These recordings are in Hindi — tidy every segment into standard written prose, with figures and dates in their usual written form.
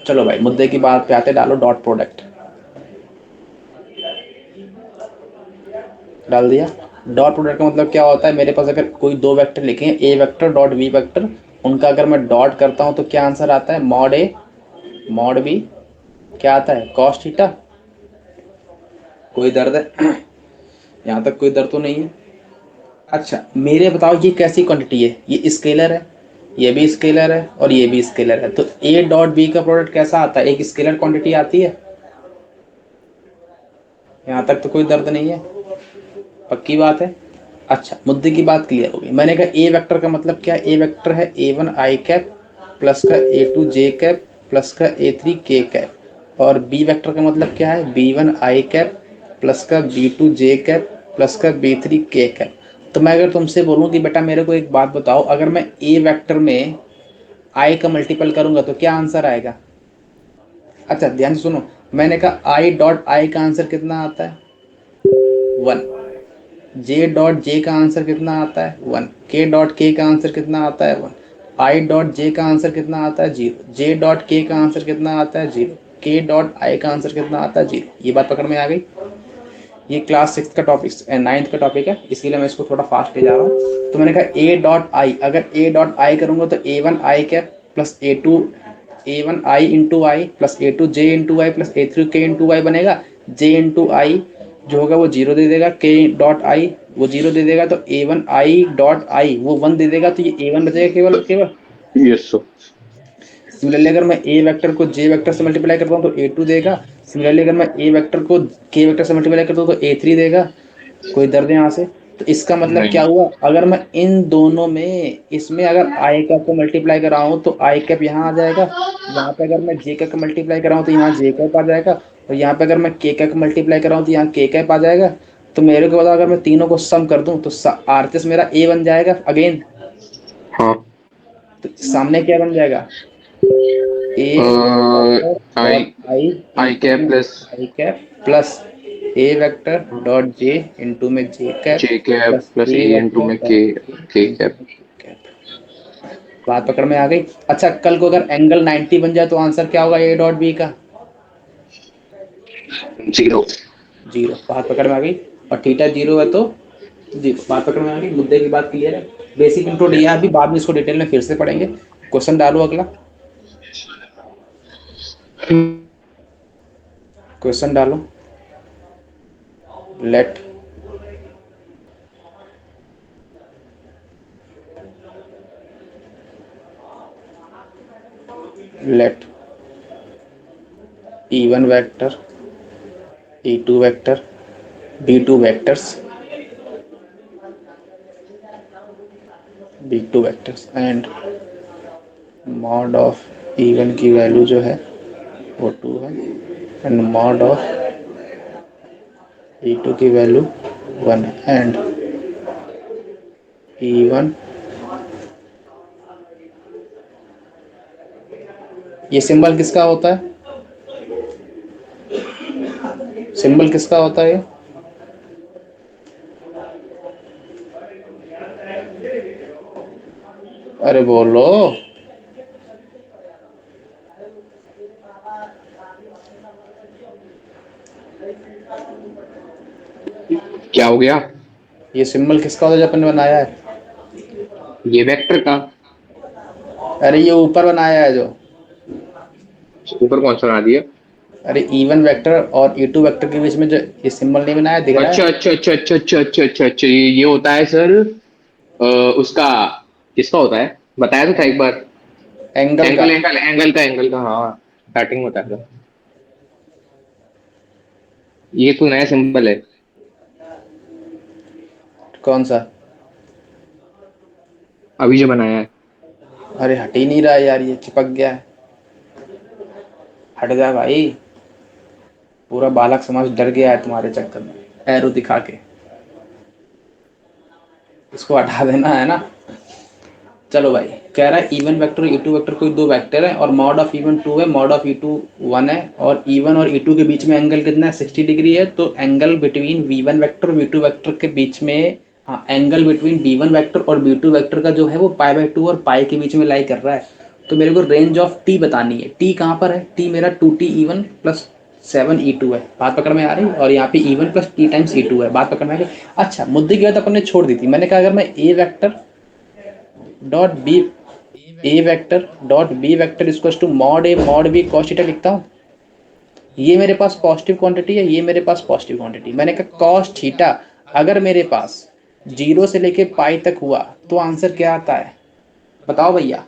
चलो भाई मुद्दे की बात पे आते, डालो डॉट प्रोडक्ट। डाल दिया। डॉट प्रोडक्ट का मतलब क्या होता है, मेरे पास अगर कोई दो वेक्टर लिखे हैं, ए वेक्टर डॉट बी वेक्टर, उनका अगर मैं डॉट करता हूं तो क्या आंसर आता है, मॉड ए मॉड बी, क्या आता है, कॉस थीटा। कोई दर्द है यहाँ तक कोई दर्द तो नहीं है। अच्छा मेरे बताओ ये कैसी क्वांटिटी है, ये स्केलर है, ये भी स्केलर है और ये भी स्केलर है, तो ए डॉट बी का प्रोडक्ट कैसा आता है, एक स्केलर क्वांटिटी आती है। यहाँ तक तो कोई दर्द नहीं है, पक्की बात है। अच्छा मुद्दे की बात क्लियर हो गई। मैंने कहा ए वेक्टर का मतलब क्या है, ए वेक्टर है A one I cap plus का A two J cap plus का ए थ्री के कैप, और बी वेक्टर का मतलब क्या है, B one I cap plus का B two J cap plus का बी थ्री के कैप। तो मैं अगर तुमसे बोलूँ कि बेटा मेरे को एक बात बताओ, अगर मैं ए वेक्टर में आई का मल्टीपल करूंगा तो क्या आंसर आएगा। अच्छा ध्यान से सुनो, मैंने कहा आई डॉट आई का आंसर कितना आता है, 1। जे डॉट जे का आंसर कितना आता है, 1। के डॉट के का आंसर कितना आता है, 1। आई डॉट जे का आंसर कितना आता है, 0। जे डॉट के का आंसर कितना आता है, 0। के डॉट आई का आंसर कितना आता है, 0। ये बात पकड़ में आ गई। ये क्लास 6 का टॉपिक, 9th का टॉपिक है, इसीलिए मैं इसको थोड़ा फास्ट ले जा रहा हूँ। तो मैंने कहा ए डॉट आई, अगर ए डॉट आई करूंगा तो A one I cap plus A one I into I plus A two J into I plus A three K into I बनेगा। जे इंटू आई जो होगा वो 0 दे देगा, के डॉट आई वो 0 दे देगा, तो ए वन आई डॉट आई वो 1 दे देगा, तो ये ए वन बचेगा केवल केवल। Yes sir. सिमिलरली अगर मैं ए वेक्टर को जे वेक्टर से मल्टीप्लाई करता हूँ तो ए टू देगा। सिमिलरली अगर मैं ए वेक्टर को के वेक्टर से मल्टीप्लाई करता हूँ तो ए थ्री देगा। कोई दर्द यहाँ से। तो इसका मतलब क्या नहीं। हुआ, अगर मैं इन दोनों में इसमें अगर आई कैप को मल्टीप्लाई कराऊँ तो आई कैप यहाँ आ जाएगा, यहाँ पे अगर मैं जे कैप को मल्टीप्लाई कराऊँ तो यहाँ जे कैप आ जाएगा, और यहाँ पे अगर मैं के कैप को मल्टीप्लाई कराऊँ तो यहाँ के कैप आ जाएगा। तो मेरे को बताओ अगर मैं तीनों को सम कर दूं तो आरएचएस मेरा ए बन जाएगा अगेन। हाँ। तो सामने क्या बन जाएगा, A I dot I I cap into plus I cap plus A vector dot J into में J cap J cap plus plus A A into vector में dot J K into cap. में के कैप। बात पकड़ में आ गई। अच्छा कल को अगर एंगल 90 बन जाए तो आंसर क्या होगा ए डॉट बी का, 0। 0। बात पकड़ में आ गई। और थीटा 0 है तो 0। बात पकड़ में आ गई, मुद्दे की बात क्लियर है। बेसिक इंट्रो दिया है अभी, बाद में इसको डिटेल में फिर से पढ़ेंगे। क्वेश्चन डालो अगला, क्वेश्चन डालो। Let let E1 vector, E2 vector, B2 vectors, B2 vectors and mod of E1 की वैल्यू जो है वो 2 है, एंड mod of E2 की वैल्यू 1 है, एंड E1, ये सिंबल किसका होता है, सिंबल किसका होता है ये, अरे बोलो। क्या हो गया? ये सिंबल किसका होता है जो अपन ने बनाया है, ये वेक्टर का। अरे ये ऊपर बनाया है जो, ऊपर कौन सा बना दिया? अरे E1 वेक्टर और E2 वेक्टर के बीच में जो ये सिंबल नहीं बनाया, दिख रहा अच्छा है। अच्छा अच्छा अच्छा अच्छा अच्छा अच्छा अच्छा, ये होता है सर। उसका किसका होता है, बताया तो था एक बार। एंगल का। एंगल का हाँ। स्टार्टिंग में बताया था। ये तो नया सिंबल है। कौन सा, अभी जो बनाया है। अरे हट ही नहीं रहा है यार, ये चिपक गया है, हट जा भाई। पूरा बालक समाज डर गया है तुम्हारे चक्कर में, एरो दिखा के। इसको हटा देना है ना। चलो भाई, कह रहा है even vector E two vector कोई दो वेक्टर है, और मॉड ऑफ इवन 2 है, मॉड ऑफ ई टू 1 है, और E1 और E2 के बीच में एंगल कितना है, 60 डिग्री है। तो एंगल बिटवीन V1 वेक्टर और V2 वेक्टर के बीच में, हाँ एंगल बिटवीन V1 वेक्टर और V2 वेक्टर का जो है वो पाई बाई 2 और पाई के बीच में लाई कर रहा है। तो मेरे को रेंज ऑफ टी बतानी है। टी कहाँ पर है? टी मेरा 2t E1 प्लस 7E2 है, बात पकड़ में आ रही है। और यहाँ पे E1 plus T times E2 है, बात पकड़ में आ रही। अच्छा, मुद्दे की बात अपन ने छोड़ दी थी। मैंने कहा अगर मैं A vector dot B vector equals to mod A mod B cos theta लिखता हूँ। ये मेरे पास पॉजिटिव क्वांटिटी है, ये मेरे पास पॉजिटिव क्वांटिटी। मैंने कहा कॉस थीटा अगर मेरे पास 0 से लेके पाई तक हुआ तो आंसर क्या आता है? बताओ भैया,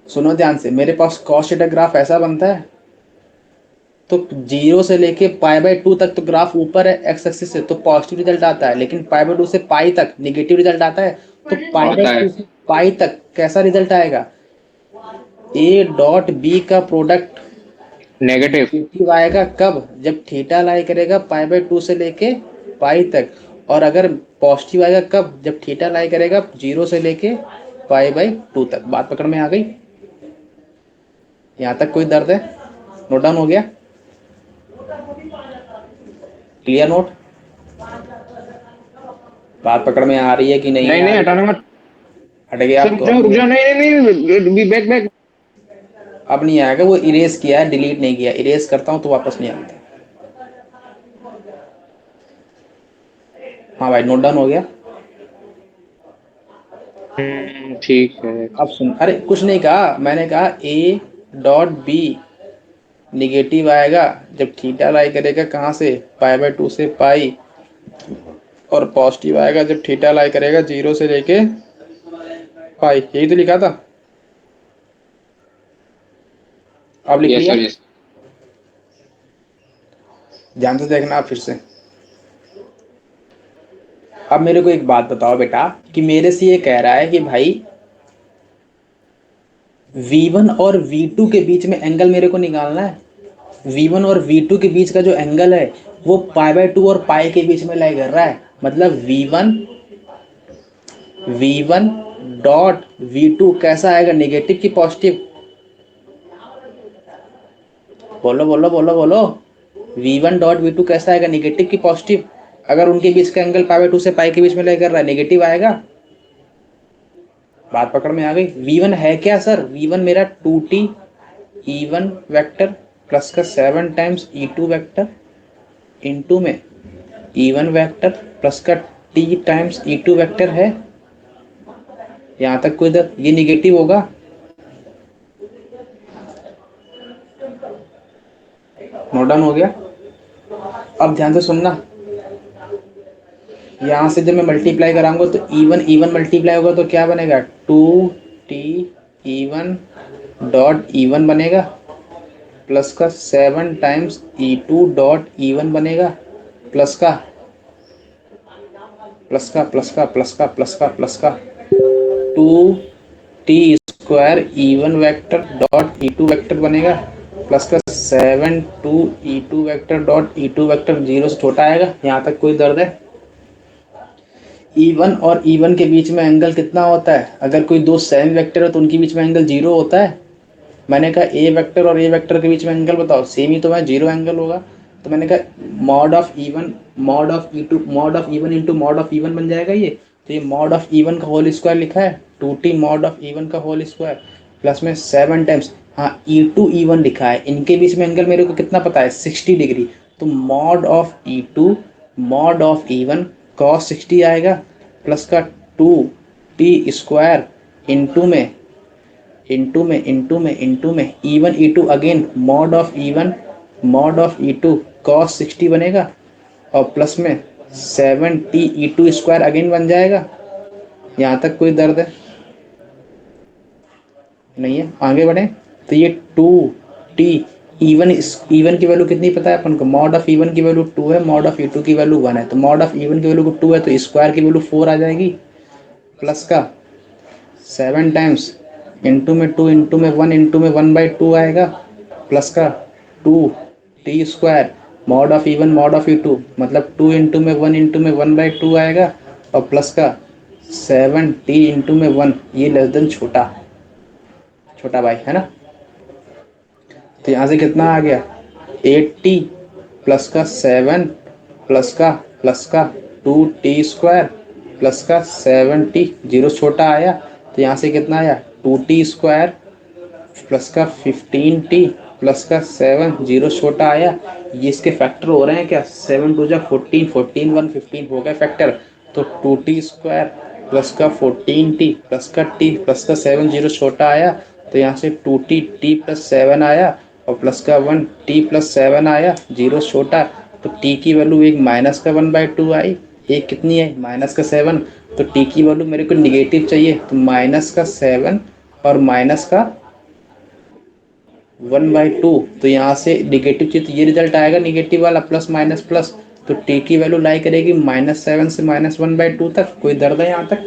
सुनो ध्यान से। मेरे पास कॉस थीटा ग्राफ ऐसा बनता है, तो 0 से लेके π/2 तक तो ग्राफ ऊपर है एक्स एक्सिस से, तो पॉजिटिव रिजल्ट आता है। लेकिन π/2 से पाई तक निगेटिव रिजल्ट आता है। तो आता है π/2 से पाई तक कैसा रिजल्ट आएगा? ए डॉट बी का प्रोडक्ट नेगेटिव। नेगेटिव आएगा कब? जब थीटा लाई करेगा π/2 से लेके पाई तक। और अगर पॉजिटिव आएगा कब? जब थीटा लाई करेगा 0 से लेके π/2 तक। बात पकड़ में आ गई? यहाँ तक कोई दर्द है? नोट डाउन हो गया? Clear note? बात पकड़ में आ रही है कि नहीं नहीं आ नहीं, रही? हटाना मत हट गया सर, रुक आपको? जाओ रुक जाओ, नहीं नहीं नहीं, बैक बैक। अब नहीं आएगा, वो इरेज किया है, डिलीट नहीं किया। इरेज करता हूँ तो वापस नहीं आता। हाँ भाई, नोट डाउन हो गया? ठीक है। अब सुन, अरे कुछ नहीं कहा, मैंने कहा ए डॉट बी निगेटिव आएगा जब थीटा लाई करेगा कहाँ से? π/2 से पाई। और पॉजिटिव आएगा जब थीटा लाई करेगा 0 से लेके पाई। यही तो लिखा था। अब लिख यस लिया? Sir, yes. ध्यान से देखना आप फिर से। अब मेरे को एक बात बताओ बेटा, कि मेरे से ये कह रहा है कि भाई V1 और V2 के बीच में एंगल मेरे को निकालना है। V1 और V2 के बीच का जो एंगल है वो π/2 और पाई के बीच में लाई कर रहा है। मतलब V1 डॉट V2 कैसा आएगा? नेगेटिव की पॉजिटिव? बोलो बोलो बोलो बोलो। V1 डॉट V2 कैसा आएगा? नेगेटिव की पॉजिटिव? अगर उनके बीच का एंगल π/2 से पाई के बीच में लाई कर रहा है, नेगेटिव आएगा। बात पकड़ में आ गई? V1 है क्या सर? V1 मेरा 2t E1 वेक्टर प्लस का 7 टाइम्स E2 वेक्टर इंटू में E1 वेक्टर प्लस का t टाइम्स E2 वेक्टर है। यहाँ तक कोई दर? ये निगेटिव होगा। नोट डाउन हो गया? अब ध्यान से सुनना। यहाँ से जब मैं मल्टीप्लाई कराऊंगा तो E1 मल्टीप्लाई होगा तो क्या बनेगा? 2t E1 डॉट E1 बनेगा प्लस का 7 टाइम्स E2 डॉट E1 बनेगा प्लस का प्लस का प्लस का प्लस का प्लस का प्लस का 2t² E1 vector dot E2 vector बनेगा प्लस का 7 2E2 vector dot E2 vector. 0 से छोटा आएगा। यहाँ तक कोई दर्द है? E1 और E1 के बीच में एंगल कितना होता है? अगर कोई दो सेम वेक्टर है तो उनके बीच में एंगल 0 होता है। मैंने कहा ए वेक्टर और ए वेक्टर के बीच में एंगल बताओ, सेम ही तो है, 0 एंगल होगा। तो मैंने कहा mod of E1 mod of E2 mod of E1 into mod of E1 बन जाएगा ये। तो ये मॉड ऑफ E1 का होल स्क्वायर लिखा है, 2t मॉड ऑफ E1 का होल स्क्वायर प्लस में 7 टाइम्स, हाँ E2 E1 लिखा है। इनके बीच में एंगल मेरे को कितना पता है? 60 डिग्री। तो mod of E2 mod of E1 cos 60 आएगा प्लस का 2t² इंटू में E1 E2 again mod of E2 cos 60 बनेगा और प्लस में 7t E2² अगेन बन जाएगा। यहाँ तक कोई दर्द है? नहीं है? आगे बढ़े। तो ये 2t E1 की वैल्यू कितनी पता है अपन को? मॉड ऑफ E1 की वैल्यू 2 है, मॉड ऑफ E2 की वैल्यू 1 है। तो मॉड ऑफ E1 की वैल्यू 2 है तो स्क्वायर की वैल्यू 4 आ जाएगी प्लस का 7 टाइम्स इंटू में 2 इंटू में 1 इंटू में 1/2 आएगा प्लस का 2t² mod of E1 mod of E2 मतलब 2 इंटू में 1 इंटू में 1/2 आएगा और प्लस का 7t इंटू में 1, ये लेस देन छोटा भाई है ना। तो यहाँ से कितना आ गया? 8t प्लस का 7 प्लस का 2t² प्लस का 7t, 0 छोटा आया। तो यहाँ से कितना आया? 2t² प्लस का 15t प्लस का 7, 0 छोटा आया, ये इसके फैक्टर हो रहे हैं क्या, 7 टू जा 14, 14 1 15 हो गए फैक्टर। तो 2t² प्लस का 14t प्लस का t प्लस का 7, 0 छोटा आया, तो यहाँ से 2t t प्लस 7 आया और प्लस का 1 t प्लस 7 आया, 0 छोटा, तो t की वैल्यू एक माइनस का 1/2 आई, एक कितनी है माइनस का 7, तो t की वैल्यू मेरे को निगेटिव चाहिए, तो माइनस का 7 और माइनस का 1/2, तो यहाँ से निगेटिव चाहिए तो ये रिजल्ट आएगा निगेटिव वाला, प्लस माइनस प्लस, तो t की वैल्यू लाई करेगी -7 से -1/2 तक। कोई दर्द है यहाँ तक?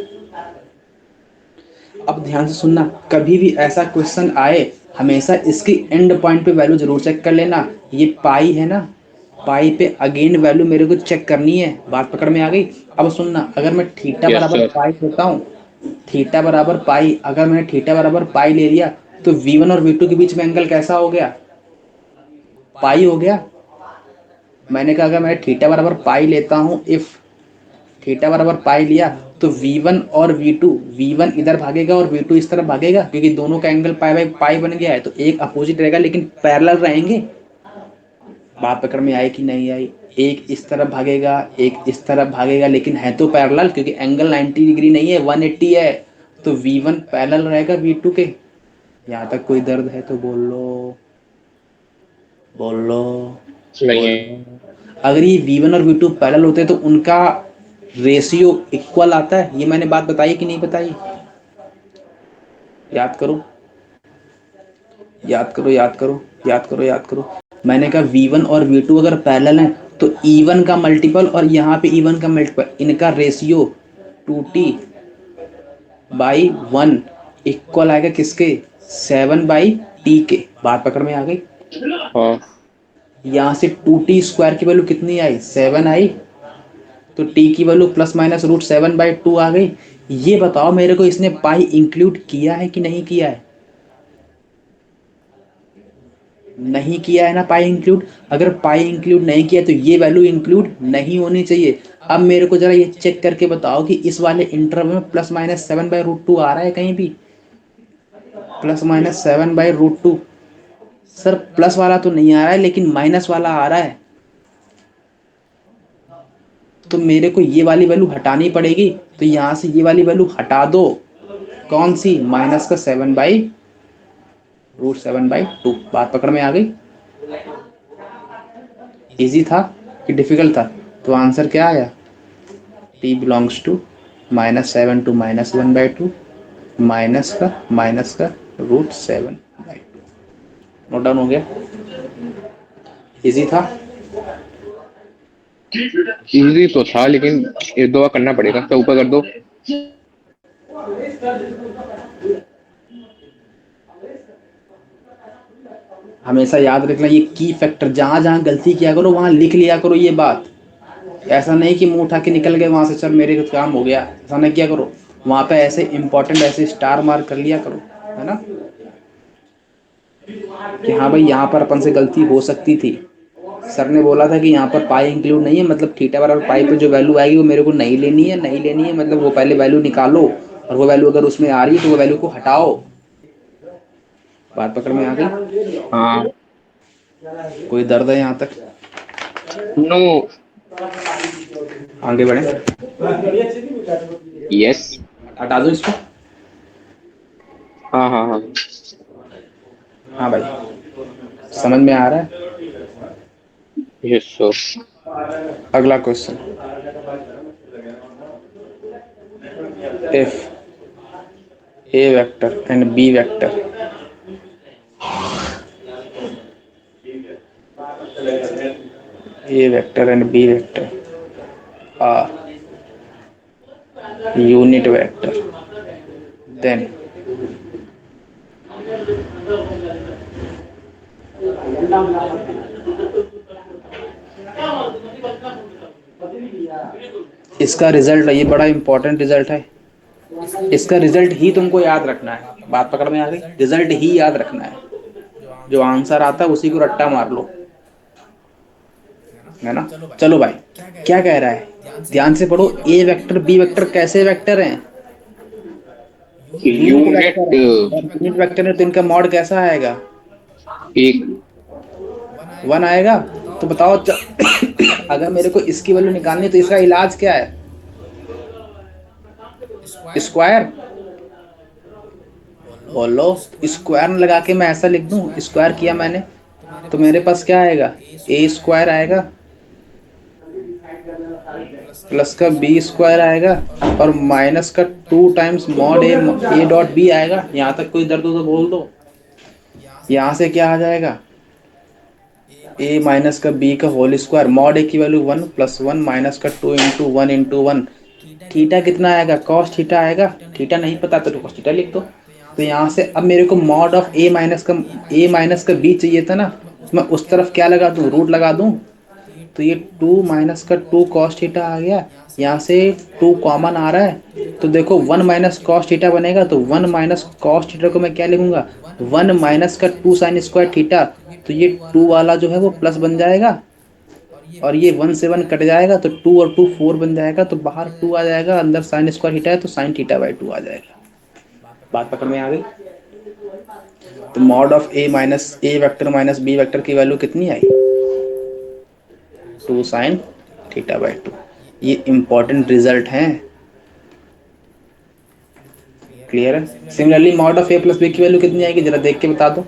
अब ध्यान से सुनना, कभी भी ऐसा क्वेश्चन आए हमेशा इसकी एंड पॉइंट पे वैल्यू जरूर चेक कर लेना। ये पाई है ना, पाई पे अगेन वैल्यू मेरे को चेक करनी है, बात पकड़ में आ गई। अब सुनना, अगर मैं थीटा यस बराबर सर। पाई लेता हूँ, थीटा बराबर पाई, अगर मैंने थीटा बराबर पाई ले लिया तो V1 और V2 के बीच में एंगल कैसा हो गया, पाई हो गया। मैंने कहा अगर मैं थीटा बराबर पाई लेता हूँ, इफ थीटा बराबर पाई लिया तो V1 और V2, V1 इधर भागेगा और V2 इस तरफ भागेगा, क्योंकि दोनों का एंगल पाई बाई पाई बन गया है, तो एक अपोजिट रहेगा लेकिन पैरेलल रहेंगे। बात पकड़ में आई कि नहीं आई? एक इस तरफ भागेगा, एक इस तरफ भागेगा, लेकिन है तो पैरेलल, क्योंकि एंगल 90 डिग्री नहीं है, 180 है, तो V1 पैरेलल रहेगा V2 के। यहाँ तक कोई दर्द है तो बोल लो, बोल लो, नहीं बोल है। लो। अगर ये V1 और V2 पैरेलल होते तो उनका रेशियो इक्वल आता है, ये मैंने बात बताई कि नहीं बताई? याद करो, याद करो, याद करो, याद करो, याद करो। मैंने कहा V1 और V2 अगर पैरेलल हैं तो E1 का मल्टीपल और यहाँ पे E1 का मल्टीपल, इनका रेशियो 2t/1 इक्वल आएगा किसके, 7/t के। बात पकड़ में आ गई? हाँ यहाँ से 2t² की वैल्यू कितनी आई, 7 आई, तो t की वैल्यू +-√7/2 आ गई। ये बताओ मेरे को, इसने पाई इंक्लूड किया है कि नहीं किया है? नहीं किया है ना पाई इंक्लूड। अगर पाई इंक्लूड नहीं किया तो ये वैल्यू इंक्लूड नहीं होनी चाहिए। अब मेरे को जरा ये चेक करके बताओ कि इस वाले इंटरवल में +-7/√2 आ रहा है कहीं भी, +-7/√2? सर प्लस वाला तो नहीं आ रहा है लेकिन माइनस वाला आ रहा है, तो मेरे को ये वाली वैल्यू हटानी पड़ेगी। तो यहाँ से ये वाली वैल्यू हटा दो, कौन सी, -7/√7/2। बात पकड़ में आ गई? इजी था कि डिफिकल्ट था? तो आंसर क्या आया, t belongs to -7 to -1/2 minus का √7/2। नोट डाउन हो गया? इजी था? इजी तो था, लेकिन एक दो बार करना पड़ेगा। तो ऊपर कर दो। हमेशा याद रखना ये की फैक्टर, जहां जहां गलती किया करो वहां लिख लिया करो ये बात। ऐसा नहीं कि मुंह उठा के निकल गए वहां से, चल मेरे कुछ काम हो गया, ऐसा नहीं किया करो। वहां पे ऐसे इंपॉर्टेंट ऐसे स्टार मार्क कर लिया करो, है ना, कि हाँ भाई यहाँ पर अपन से गलती हो सकती थी। सर ने बोला था कि यहाँ पर पाई इंक्लूड नहीं है, मतलब थीटा बराबर पाई पे जो वैल्यू आएगी वो मेरे को नहीं लेनी है, नहीं लेनी है, मतलब वो पहले वैल्यू निकालो और वो वैल्यू अगर उसमें आ रही है तो वो वैल्यू को हटाओ। बात पकड़ में आ गई? हाँ। कोई दर्द है यहाँ तक? नो। आगे बढ़े, यस। हटा दो इसको। हाँ हाँ हाँ। हाँ भाई, समझ में आ रहा है? Yes sir. अगला question, if A vector and B vector A vector and B vector are unit vector, then इसका रिजल्ट, ये बड़ा इंपॉर्टेंट रिजल्ट है, इसका रिजल्ट ही तुमको याद रखना है। बात पकड़ में आ गई? रिजल्ट ही याद रखना है, जो आंसर आता है उसी को रट्टा मार लो, है ना। चलो भाई, क्या कह रहा है, ध्यान से पढ़ो। ए वेक्टर बी वेक्टर कैसे वेक्टर हैं? यूनिट यूनिट वेक्टर है, और यूनिट वेक्टर है तो इनका मॉड कैसा आएगा? एक। 1 आएगा। तो बताओ अगर मेरे को इसकी वैल्यू निकालनी है तो इसका इलाज क्या है? स्क्वायर। बोलो। स्क्वायर में लगा के मैं ऐसा लिख दूं, स्क्वायर किया मैंने तो मेरे पास क्या आएगा? ए स्क्वायर आएगा प्लस का बी स्क्वायर आएगा और माइनस का 2 times mod A dot B आएगा। यहाँ तक कोई दर्द हो तो बोल दो। यहाँ से क्या आ जाएगा? ए माइनस का बी का होल स्क्वायर, मॉड ए की वैल्यू 1 प्लस 1 माइनस का 2 इंटू 1 थीटा कितना आएगा? कॉस थीटा आएगा। थीटा नहीं पता तो कॉस थीटा लिख दो। तो यहाँ से अब मेरे को मॉड ऑफ ए माइनस का बी चाहिए था ना, तो मैं उस तरफ क्या लगा दूँ? रूट लगा दूँ। तो ये 2 - 2 कॉस थीटा आ गया। यहाँ से 2 कॉमन आ रहा है तो देखो 1 माइनस कॉस थीटा बनेगा। तो 1 माइनस कॉस थीटा को मैं क्या लिखूंगा? 1 माइनस का 2 साइन स्क्वायर थीटा। तो ये 2 वाला जो है वो प्लस बन जाएगा और ये 1 से 1 कट जाएगा तो 2 और 2 4 बन जाएगा। तो बाहर 2 आ जाएगा, अंदर साइन स्क्वायर थीटा है तो साइन थीटा बाई 2 आ जाएगा। बात पकड़ में आ गई? तो mod of A vector minus B vector की वैल्यू कितनी आई? 2 साइन थीटा बाई 2। ये इंपॉर्टेंट रिजल्ट हैं। क्लियर है? Similarly mod of A plus B की वैल्यू कितनी आएगी जरा देख के बता दो।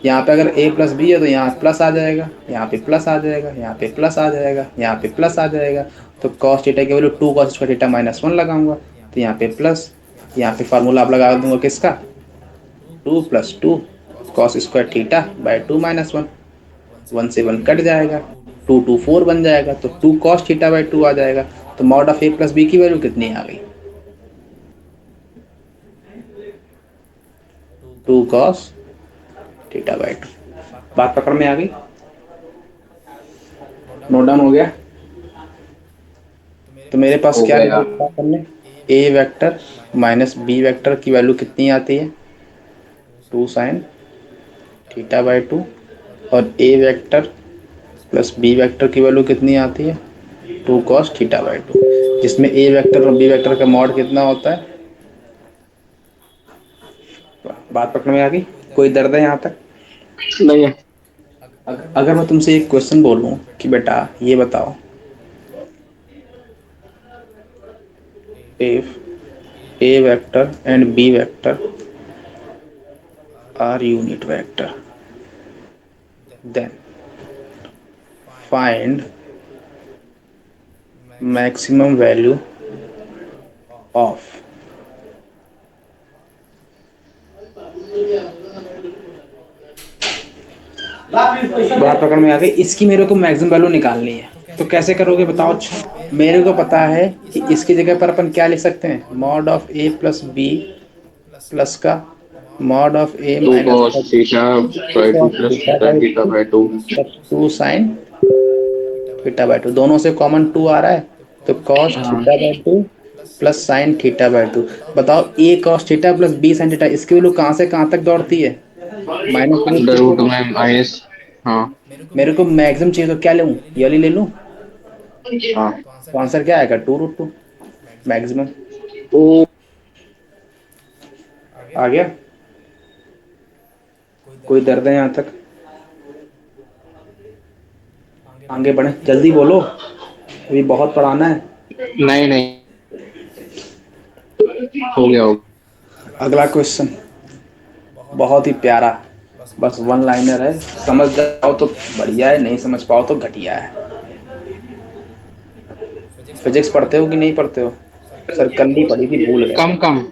यहाँ पे अगर ए प्लस बी है तो यहाँ प्लस आ जाएगा, यहाँ पे प्लस आ जाएगा, यहाँ पे प्लस आ जाएगा, यहाँ पे प्लस आ जाएगा। तो कॉस थीटा की value 2 cos square theta minus 1 लगाऊंगा तो यहाँ पे प्लस। यहाँ पे फार्मूला आप लगा दूंगा किसका? 2 plus 2 cos square theta by 2 minus 1। 1 से 1 कट जाएगा, 2 2 4 बन जाएगा तो 2 कॉस थीटा बाई 2 आ जाएगा। तो mod of A plus B की वैल्यू कितनी आ गई? 2 कॉस थीटा बाई 2। बात पकड़ में आ गई? नोट डाउन हो गया? तो मेरे पास हो क्या गया। निकाला हमने? ए वेक्टर माइनस बी वेक्टर की वैल्यू कितनी आती है? 2 साइन थीटा बाई 2। और ए वेक्टर प्लस बी वेक्टर की वैल्यू कितनी आती है? 2 कॉस थीटा बाई 2। जिसमें ए वेक्टर और बी वेक्टर का मॉड कितना होता है? बात पकड़ में आ गई? कोई दर्द है यहाँ तक? नहीं है। अगर मैं तुमसे एक क्वेश्चन बोलूं कि बेटा ये बताओ, if a vector and b vector are unit vector, then find maximum value of बात पकड़ में आ गई। इसकी मेरे को मैक्सिमम वैल्यू निकालनी है तो कैसे करोगे बताओ? अच्छा मेरे को पता है कि इसकी जगह पर अपन क्या लिख सकते हैं? Mod of A plus B plus का mod of A 2 minus cos theta by 2 plus tan theta by 2। 2 sine theta by 2। दोनों से कॉमन 2 आ रहा है तो कॉस हाँ, theta by 2 plus sine theta by 2। बताओ A cos theta plus B sine theta इसकी वैल्यू कहाँ से कहाँ तक दौड़ती है? Minus root under two root से। में माइनस। हाँ। मेरे को मैक्सिमम चाहिए तो क्या लूँ? ये वाली ले लूँ? हाँ। तो आंसर क्या आएगा? 2√2 मैक्सिमम। ओ। आ गया? कोई दर्द है यहाँ तक? आगे बढ़े, जल्दी बोलो, अभी बहुत पढ़ाना है। नहीं नहीं, हो गया हो अगला क्वेश्चन बहुत ही प्यारा, बस 1 लाइनर है। समझ जाओ तो बढ़िया है, नहीं समझ पाओ तो घटिया है। फिजिक्स पढ़ते हो कि नहीं पढ़ते हो? सर कल ही पढ़ी थी, भूल गए। कम कम।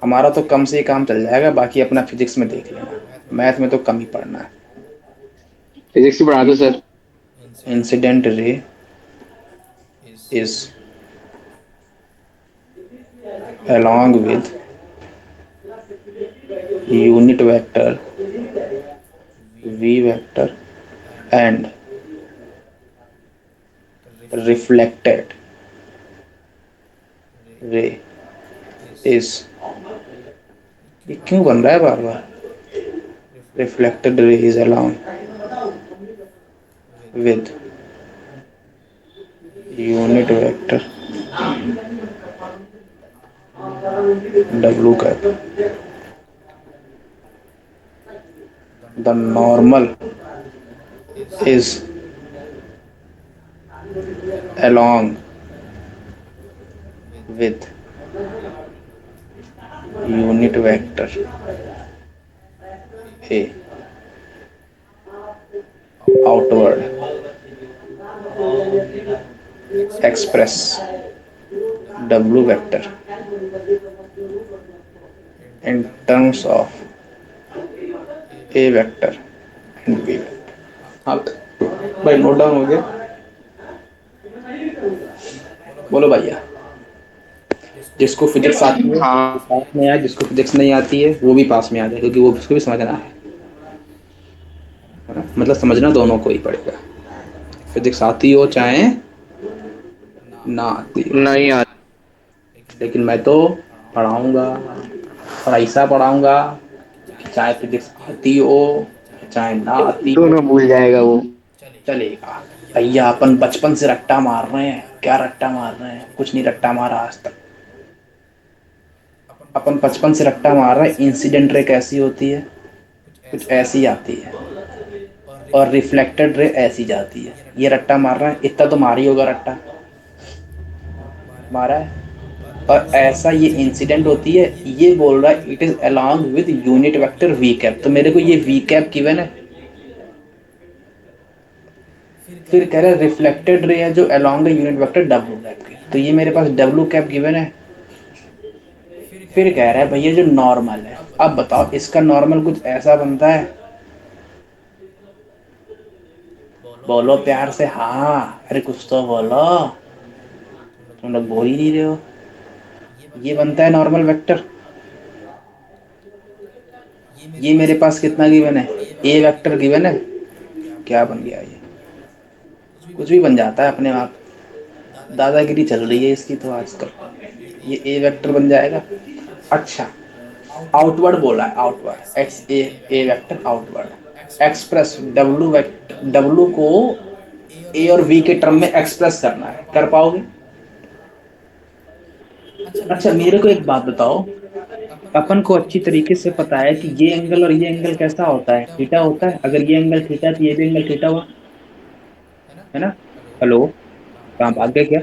हमारा तो कम से ही काम चल जाएगा, बाकी अपना फिजिक्स में देख लेना। मैथ में तो कम ही पढ़ना है। फिजिक्स ही पढ़ा दो sir. Incident ray is along with unit vector v vector and reflected ray is, ये क्यों बन रहा है बार बार? reflected ray is along with unit vector W cap, the normal is along with unit vector A outward express W vector in terms of A vector and B vector. हाँ भाई, नोट डाउन हो गया? बोलो भैया। जिसको फिजिक्स आती है वो हाँ पास में आए, जिसको फिजिक्स नहीं आती है वो भी पास में आ जाए, क्योंकि वो उसको भी समझना है ना? मतलब समझना दोनों को ही पड़ेगा, फिजिक्स आती हो चाहे ना आती हो। नहीं यार। लेकिन मैं तो पढ़ाऊंगा और ऐसा पढ़ाऊंगा कि चाहे फिजिक्स आती हो चाहे ना आती हो, दोनों भूल जाएगा वो। चलेगा। भैया अपन बचपन से रट्टा मार रहे हैं, क्या रट्टा मार रहे हैं? कुछ नहीं रट्टा मारा आज तक। अपन बचपन से रट्टा मार रहे हैं, इंसिडेंट रे कैसी होती है? कुछ ऐसी आती है, और रिफ्लेक्टेड रे ऐसी जाती है। ये रट्टा मार रहा है, इतना तो मार ही होगा रट्टा, मारा है। और ऐसा ये इंसिडेंट होती है, ये बोल रहा है it is along with unit vector V cap, तो मेरे को ये वी कैप गिवन है। फिर कह रहा है रिफ्लेक्टेड रे है जो along unit vector W cap के, तो ये मेरे पास डब्ल्यू कैप गिवन है। फिर कह रहा है भैया जो नॉर्मल है, अब बताओ इसका नॉर्मल कुछ ऐसा बनता है? बोलो प्यार से हाँ, अरे कुछ तो बोलो, तुम लोग बोल ही नहीं रहे हो। ये बनता है नॉर्मल वेक्टर। ये मेरे पास कितना गिवन है? ए वेक्टर गिवन है। क्या बन गया ये? कुछ भी बन जाता है अपने आप, दादागिरी चल रही है इसकी तो आजकल। ये ए वेक्टर बन जाएगा। अच्छा, आउटवर्ड बोला है, outward X A, A vector outward express W vector, W को ए और वी के टर्म में एक्सप्रेस करना है, कर पाओगे? अच्छा मेरे को एक बात बताओ, अपन को अच्छी तरीके से पता है कि ये एंगल और ये एंगल कैसा होता है? थीटा होता है। अगर ये एंगल थीटा है तो ये भी एंगल थीटा हुआ, है ना? हेलो, कहाँ भाग गए क्या?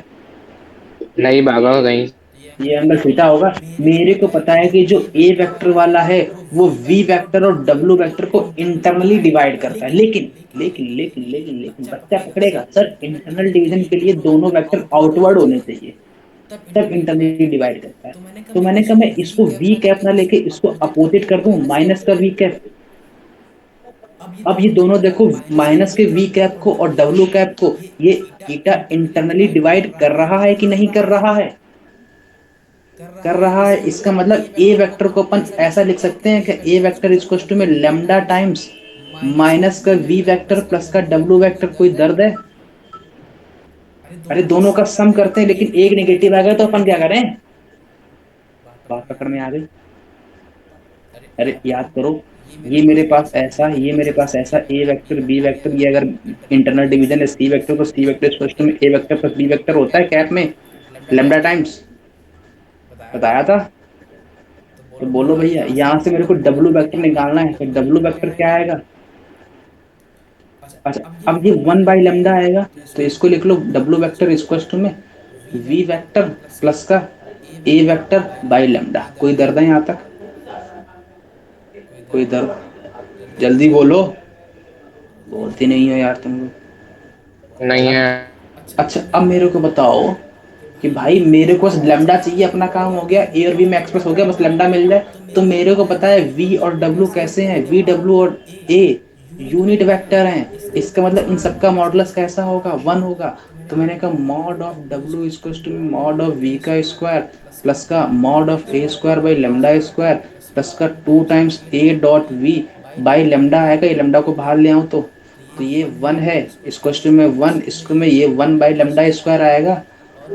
नहीं भागा कहीं। ये एंगल थीटा होगा। मेरे को पता है कि जो ए वेक्टर वाला है वो वी वेक्टर और डब्ल्यू वेक्टर को इंटरनली डिवाइड करता है, लेकिन लेकिन बच्चा पकड़ेगा सर, इंटरनल डिवीजन के लिए दोनों वेक्टर आउटवर्ड होने चाहिए, तब इंटरनली डिवाइड करता है। तो मैंने कहा मैं इसको वी कैप ना लेके इसको अपोजिट कर दूं, माइनस का वी कैप। अब ये दोनों देखो, माइनस के वी कैप को और डब्ल्यू कैप को, ये थीटा इंटरनली डिवाइड कर रहा है कि नहीं कर रहा है? कर रहा है। इसका मतलब ए वेक्टर को अपन ऐसा लिख सकते हैं कि ए वेक्टर इज इक्वल टू में लेमडा टाइम्स माइनस का वी वेक्टर प्लस का डब्ल्यू वेक्टर। कोई दर्द है? अरे दोनों का सम करते हैं, लेकिन एक नेगेटिव आ गया तो अपन क्या करें? बात पकड़ में आ गई? अरे याद करो, ये मेरे पास ऐसा, ये मेरे पास ऐसा, ए वेक्टर बी वेक्टर, ये अगर इंटरनल डिवीजन है सी वेक्टर को, सी वेक्टर इक्वल टू में A vector plus B vector होता है कैप में लेमडा टाइम्स, बताया था। तो बोलो भैया, यहाँ से मेरे को डब्ल्यू वेक्टर निकालना है, तो डब्ल्यू वेक्टर क्या आएगा? अच्छा, अब ये 1/λ आएगा, तो इसको लिख लो डब्ल्यू वेक्टर इक्वल टू में वी वेक्टर प्लस का ए वेक्टर बाई लेमडा। कोई दर्द है यहाँ तक? कोई दर्द? जल्दी बोलो, बोलते नहीं हो यार तुम लोग। नहीं है। अच्छा अब मेरे को बताओ कि भाई मेरे को बस लेमडा चाहिए, अपना काम हो गया, ए और बी में एक्सप्रेस हो गया, बस लेमडा मिल जाए। तो मेरे को पता है वी और डब्ल्यू कैसे हैं, वी डब्ल्यू और ए यूनिट वेक्टर हैं। इसका मतलब इन सबका मॉडुलस कैसा होगा? 1 होगा। तो मैंने कहा mod of W equals to mod of V का स्क्वायर प्लस का mod of A square by lambda square plus का 2 times A dot V by lambda आएगा। ये लेमडा को बाहर ले आऊँ तो ये 1 है, इसको में 1, इसको में ये 1/λ स्क्वायर आएगा,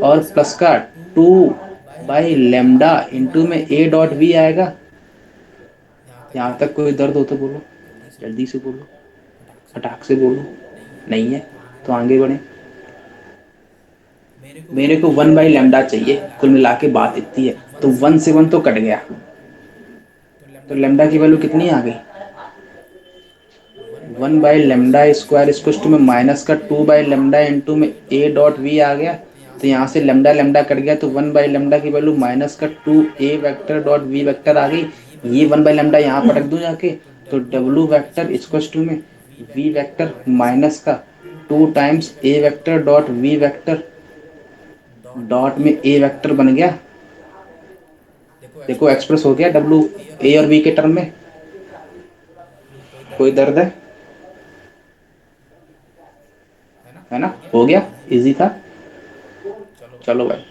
और प्लस का 2/λ इंटू में ए डॉट वी आएगा। यहाँ तक कोई दर्द हो तो बोलो, जल्दी से बोलो, फटाक से बोलो। नहीं है तो आगे बढ़े। मेरे को 1/λ चाहिए, कुल मिला के बात इतनी है। तो 1 से 1 तो कट गया, तो लेमडा की वैल्यू कितनी आ गई, 1/λ² इक्वल्स टू में माइनस का 2/λ इंटू में ए डॉट वी आ गया। तो यहाँ से लेमडा लेमडा कट गया, तो 1/λ की वैल्यू माइनस का 2a vector dot V vector आ गई। ये 1/λ यहाँ पर रख दूँ जाके, तो डब्लू वेक्टर इक्वल्स टू में वी वेक्टर माइनस का 2 times A vector dot V vector dot में ए वेक्टर बन गया। देखो एक्सप्रेस हो गया डब्लू ए और वी के टर्म में। कोई दर्द है ना, हो गया, इजी था। चलो भाई।